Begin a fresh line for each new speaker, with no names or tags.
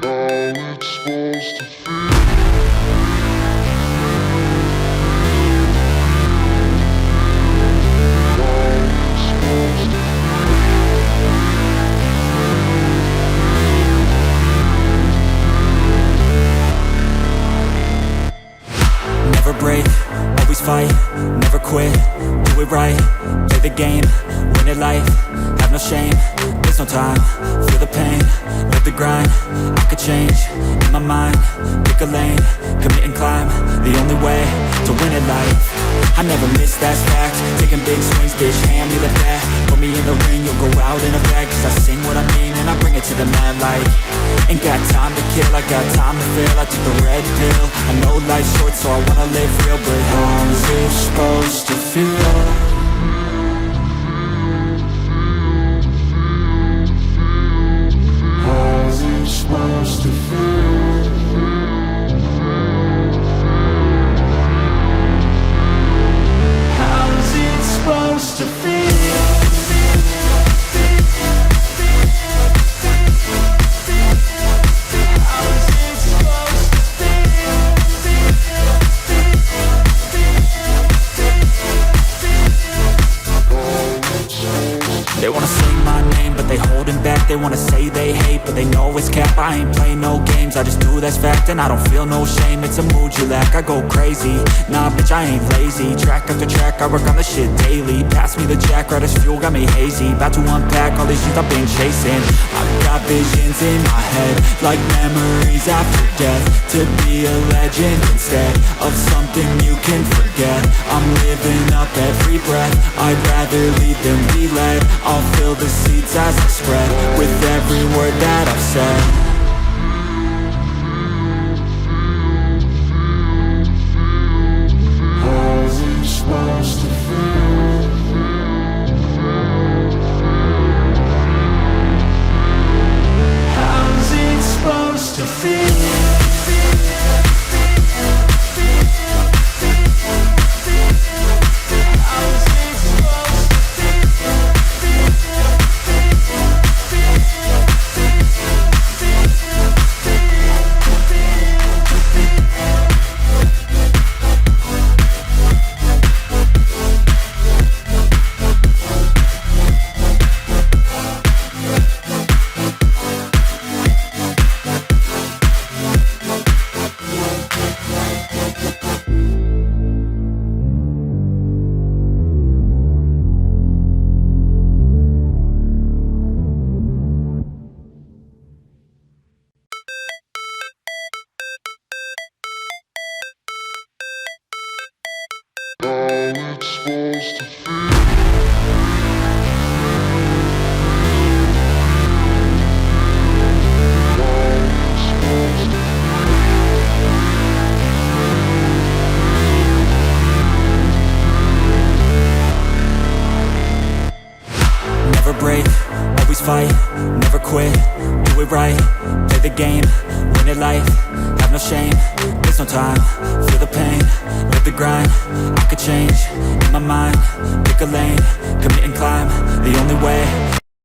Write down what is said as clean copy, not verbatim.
Never break, always fight, never quit, do it right, play the game, win it life, have no shame, there's no time, feel the pain, live the grind, I could change, in my mind, pick a lane, commit and climb, the only way to win it life. I never miss, that's fact, taking big swings, bitch, hand me the bat, put me in the ring, you'll go out in a bag, cause I sing what I mean and I bring it to the mad light. Ain't got time to kill, I got time to feel, I took the red pill, I know life's short so I wanna live real, but how's it supposed to feel? How's it supposed to feel? How's it supposed to feel? They wanna say my name, but they holding back. They wanna say they hate, but they know it's cap. I ain't play no games, I just do that's fact. And I don't feel no shame, it's a mood you lack. I go crazy, nah bitch I ain't lazy. Track after track, I work on the shit daily. Pass me the jack, right as fuel, got me hazy. About to unpack all these things I've been chasing. I've got visions in my head, like memories after death. To be a legend instead of something you can forget. I'm living up every breath, I'd rather lead than be led. I'll fill the seats as I spread with every word that I've said. How's it supposed to feel? How's it supposed to feel? Fight, never quit, do it right, play the game, win it life, have no shame, there's no time, feel the pain, live the grind, I could change, in my mind, pick a lane, commit and climb, the only way